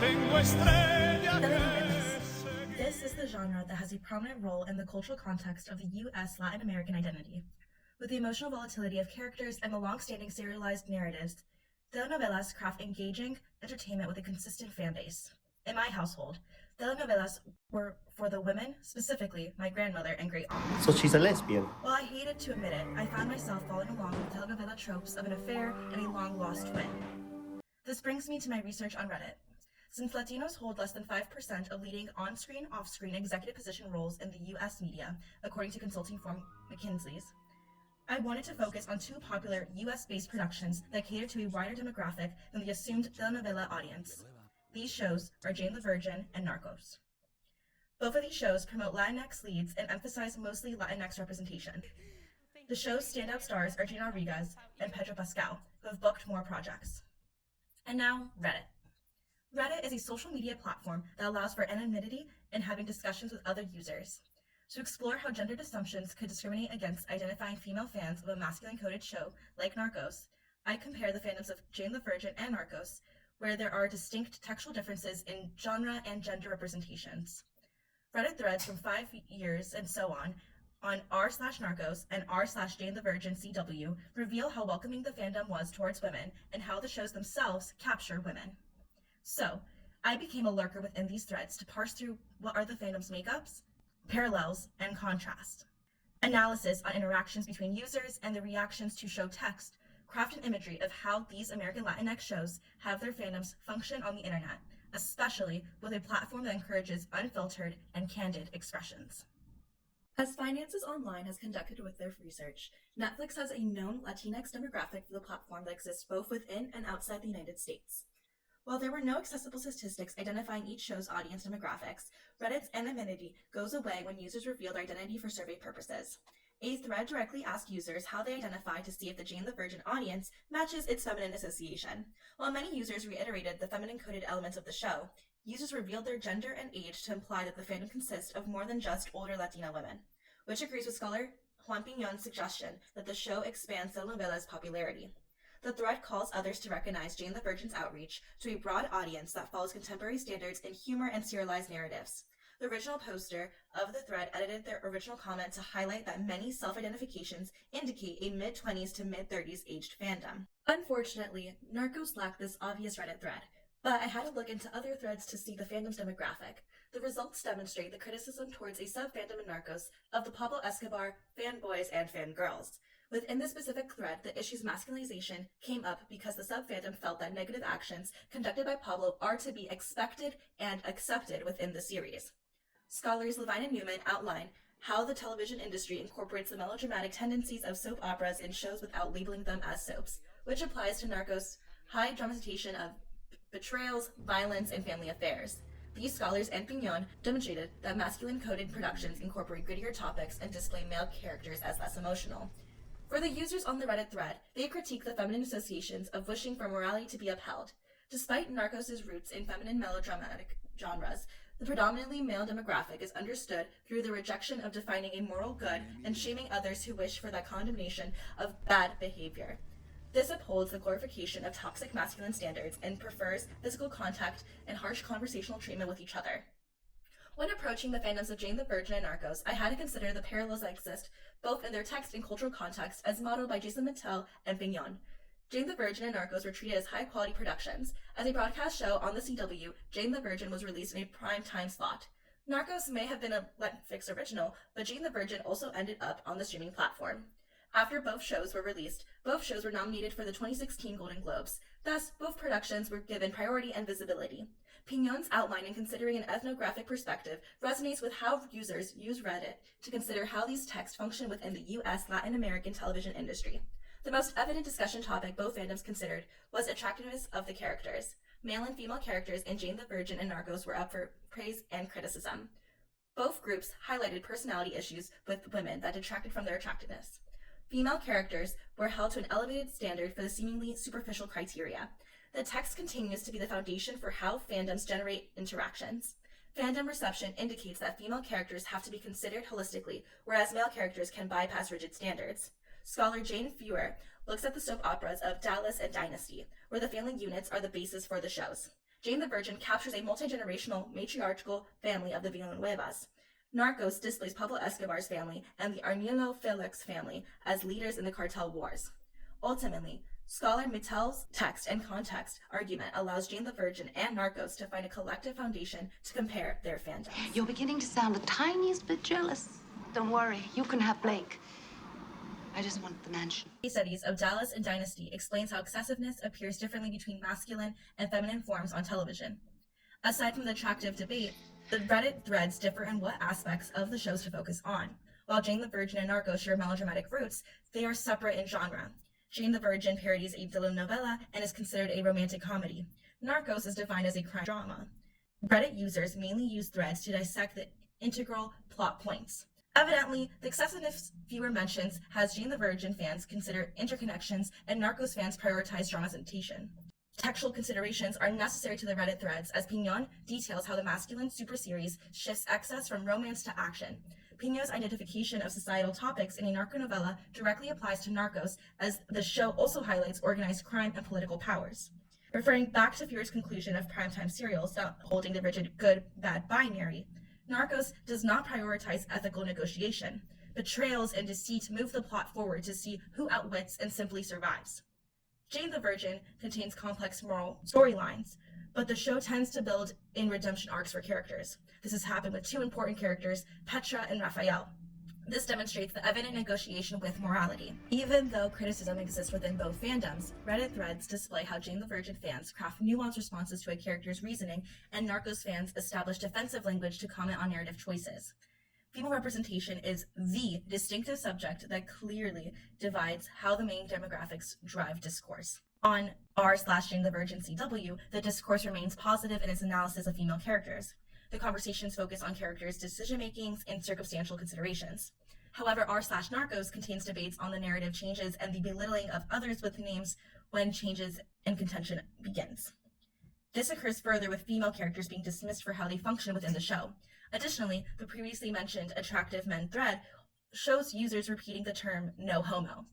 Telenovelas. This is the genre that has a prominent role in the cultural context of the U.S. Latin American identity. With the emotional volatility of characters and the long-standing serialized narratives, telenovelas craft engaging entertainment with a consistent fan base. In my household, telenovelas were for the women, specifically my grandmother and great aunt. So she's a lesbian. While I hated to admit it, I found myself following along with telenovela tropes of an affair and a long-lost twin. This brings me to my research on Reddit. Since Latinos hold less than 5% of leading on-screen, off-screen executive position roles in the U.S. media, according to consulting firm McKinsey's, I wanted to focus on two popular U.S.-based productions that cater to a wider demographic than the assumed telenovela audience. These shows are Jane the Virgin and Narcos. Both of these shows promote Latinx leads and emphasize mostly Latinx representation. The show's standout stars are Gina Rodriguez and Pedro Pascal, who have booked more projects. And now, Reddit. Reddit is a social media platform that allows for anonymity and having discussions with other users. To explore how gendered assumptions could discriminate against identifying female fans of a masculine-coded show like Narcos, I compare the fandoms of Jane the Virgin and Narcos, where there are distinct textual differences in genre and gender representations. Reddit threads from 5 years and so on r/Narcos and r/Jane the Virgin CW reveal how welcoming the fandom was towards women and how the shows themselves capture women. So, I became a lurker within these threads to parse through what are the fandom's makeups, parallels, and contrast. Analysis on interactions between users and the reactions to show text craft an imagery of how these American Latinx shows have their fandoms function on the internet, especially with a platform that encourages unfiltered and candid expressions. As Finances Online has conducted with their research, Netflix has a known Latinx demographic for the platform that exists both within and outside the United States. While there were no accessible statistics identifying each show's audience demographics, Reddit's anonymity goes away when users reveal their identity for survey purposes. A thread directly asked users how they identify to see if the Jane the Virgin audience matches its feminine association. While many users reiterated the feminine-coded elements of the show, users revealed their gender and age to imply that the fandom consists of more than just older Latina women, which agrees with scholar Juan Piñon's suggestion that the show expands telenovela's popularity. The thread calls others to recognize Jane the Virgin's outreach to a broad audience that follows contemporary standards in humor and serialized narratives. The original poster of the thread edited their original comment to highlight that many self-identifications indicate a mid-20s to mid-30s aged fandom. Unfortunately, Narcos lacked this obvious Reddit thread, but I had to look into other threads to see the fandom's demographic. The results demonstrate the criticism towards a sub-fandom in Narcos of the Pablo Escobar fanboys and fangirls. Within this specific thread, the issue's masculinization came up because the sub-fandom felt that negative actions conducted by Pablo are to be expected and accepted within the series. Scholars Levine and Newman outline how the television industry incorporates the melodramatic tendencies of soap operas in shows without labeling them as soaps, which applies to Narcos' high dramatization of betrayals, violence, and family affairs. These scholars and Piñon demonstrated that masculine-coded productions incorporate grittier topics and display male characters as less emotional. For the users on the Reddit thread, they critique the feminine associations of wishing for morality to be upheld. Despite Narcos' roots in feminine melodramatic genres, the predominantly male demographic is understood through the rejection of defining a moral good and shaming others who wish for that condemnation of bad behavior. This upholds the glorification of toxic masculine standards and prefers physical contact and harsh conversational treatment with each other. When approaching the fandoms of Jane the Virgin and Narcos, I had to consider the parallels that exist both in their text and cultural context as modeled by Jason Mattel and Piñon. Jane the Virgin and Narcos were treated as high-quality productions. As a broadcast show on the CW, Jane the Virgin was released in a prime time slot. Narcos may have been a Netflix original, but Jane the Virgin also ended up on the streaming platform. After both shows were released, both shows were nominated for the 2016 Golden Globes. Thus, both productions were given priority and visibility. Piñon's outline in considering an ethnographic perspective resonates with how users use Reddit to consider how these texts function within the U.S. Latin American television industry. The most evident discussion topic both fandoms considered was attractiveness of the characters. Male and female characters in Jane the Virgin and Narcos were up for praise and criticism. Both groups highlighted personality issues with women that detracted from their attractiveness. Female characters were held to an elevated standard for the seemingly superficial criteria. The text continues to be the foundation for how fandoms generate interactions. Fandom reception indicates that female characters have to be considered holistically, whereas male characters can bypass rigid standards. Scholar Jane Fewer looks at the soap operas of Dallas and Dynasty, where the family units are the basis for the shows. Jane the Virgin captures a multi-generational matriarchal family of the Villanuevas. Narcos displays Pablo Escobar's family and the Arnulfo Felix family as leaders in the cartel wars. Ultimately, scholar Mittel's text and context argument allows Jane the Virgin and Narcos to find a collective foundation to compare their fandoms. You're beginning to sound the tiniest bit jealous. Don't worry, you can have Blake. I just want the mansion. Studies of Dallas and Dynasty explains how excessiveness appears differently between masculine and feminine forms on television. Aside from the attractive debate, the Reddit threads differ in what aspects of the shows to focus on. While Jane the Virgin and Narcos share melodramatic roots, they are separate in genre. Jane the Virgin parodies a telenovela and is considered a romantic comedy. Narcos is defined as a crime drama. Reddit users mainly use threads to dissect the integral plot points. Evidently, the excessiveness fewer mentions has Jane the Virgin fans consider interconnections and Narcos fans prioritize dramatization. Textual considerations are necessary to the Reddit threads as Piñon details how the masculine super series shifts excess from romance to action. Piñon's identification of societal topics in a narco-novella directly applies to Narcos, as the show also highlights organized crime and political powers. Referring back to Fear's conclusion of primetime serials not holding the rigid good-bad binary, Narcos does not prioritize ethical negotiation. Betrayals and deceit move the plot forward to see who outwits and simply survives. Jane the Virgin contains complex moral storylines, but the show tends to build in redemption arcs for characters. This has happened with two important characters, Petra and Raphael. This demonstrates the evident negotiation with morality. Even though criticism exists within both fandoms, Reddit threads display how Jane the Virgin fans craft nuanced responses to a character's reasoning, and Narcos fans establish defensive language to comment on narrative choices. Female representation is the distinctive subject that clearly divides how the main demographics drive discourse. On r/Jane the Virgin CW, the discourse remains positive in its analysis of female characters. The conversations focus on characters' decision-makings and circumstantial considerations. However, r/Narcos contains debates on the narrative changes and the belittling of others with names when changes and contention begins. This occurs further with female characters being dismissed for how they function within the show. Additionally, the previously mentioned attractive men thread shows users repeating the term no homo.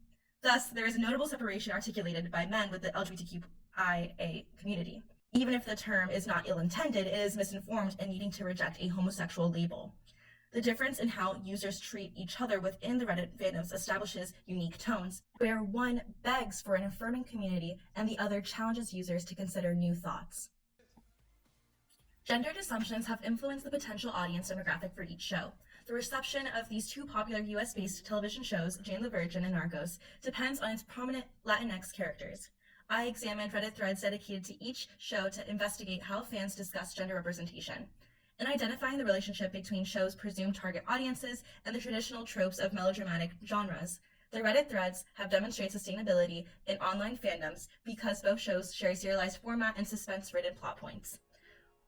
Thus, there is a notable separation articulated by men with the LGBTQIA community. Even if the term is not ill-intended, it is misinformed and needing to reject a homosexual label. The difference in how users treat each other within the Reddit fandoms establishes unique tones, where one begs for an affirming community and the other challenges users to consider new thoughts. Gendered assumptions have influenced the potential audience demographic for each show. The reception of these two popular US-based television shows, Jane the Virgin and Narcos, depends on its prominent Latinx characters. I examined Reddit threads dedicated to each show to investigate how fans discuss gender representation. In identifying the relationship between shows' presumed target audiences and the traditional tropes of melodramatic genres, the Reddit threads have demonstrated sustainability in online fandoms because both shows share a serialized format and suspense-ridden plot points.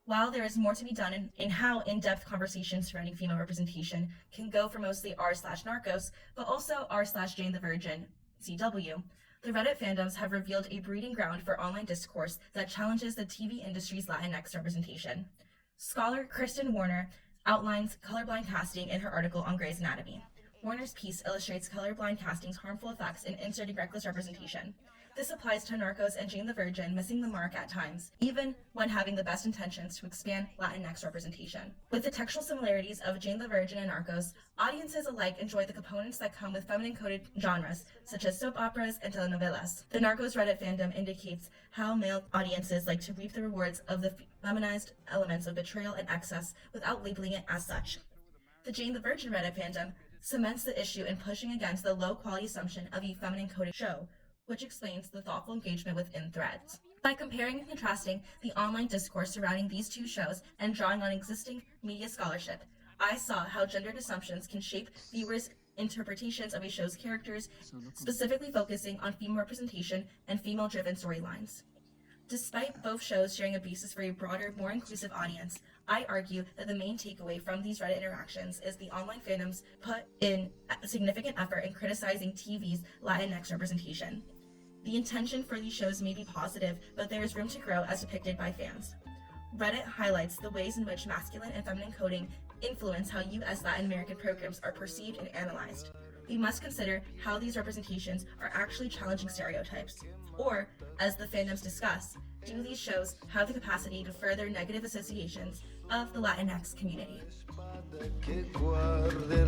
While there is more to be done in how in-depth conversations surrounding female representation can go for mostly r/Narcos, but also r/Jane the Virgin CW, the Reddit fandoms have revealed a breeding ground for online discourse that challenges the TV industry's Latinx representation. Scholar Kristen Warner outlines colorblind casting in her article on Grey's Anatomy. Warner's piece illustrates colorblind casting's harmful effects in inserting reckless representation. This applies to Narcos and Jane the Virgin missing the mark at times, even when having the best intentions to expand Latinx representation. With the textual similarities of Jane the Virgin and Narcos, audiences alike enjoy the components that come with feminine-coded genres, such as soap operas and telenovelas. The Narcos Reddit fandom indicates how male audiences like to reap the rewards of the feminized elements of betrayal and excess without labeling it as such. The Jane the Virgin Reddit fandom cements the issue in pushing against the low-quality assumption of a feminine-coded show, which explains the thoughtful engagement within threads. By comparing and contrasting the online discourse surrounding these two shows and drawing on existing media scholarship, I saw how gendered assumptions can shape viewers' interpretations of a show's characters, specifically focusing on female representation and female-driven storylines. Despite both shows sharing a basis for a broader, more inclusive audience, I argue that the main takeaway from these Reddit interactions is the online fandoms put in a significant effort in criticizing TV's Latinx representation. The intention for these shows may be positive, but there is room to grow as depicted by fans. Reddit highlights the ways in which masculine and feminine coding influence how US Latin American programs are perceived and analyzed. We must consider how these representations are actually challenging stereotypes, or, as the fandoms discuss, Do these shows have the capacity to further negative associations of the Latinx community? Que guarde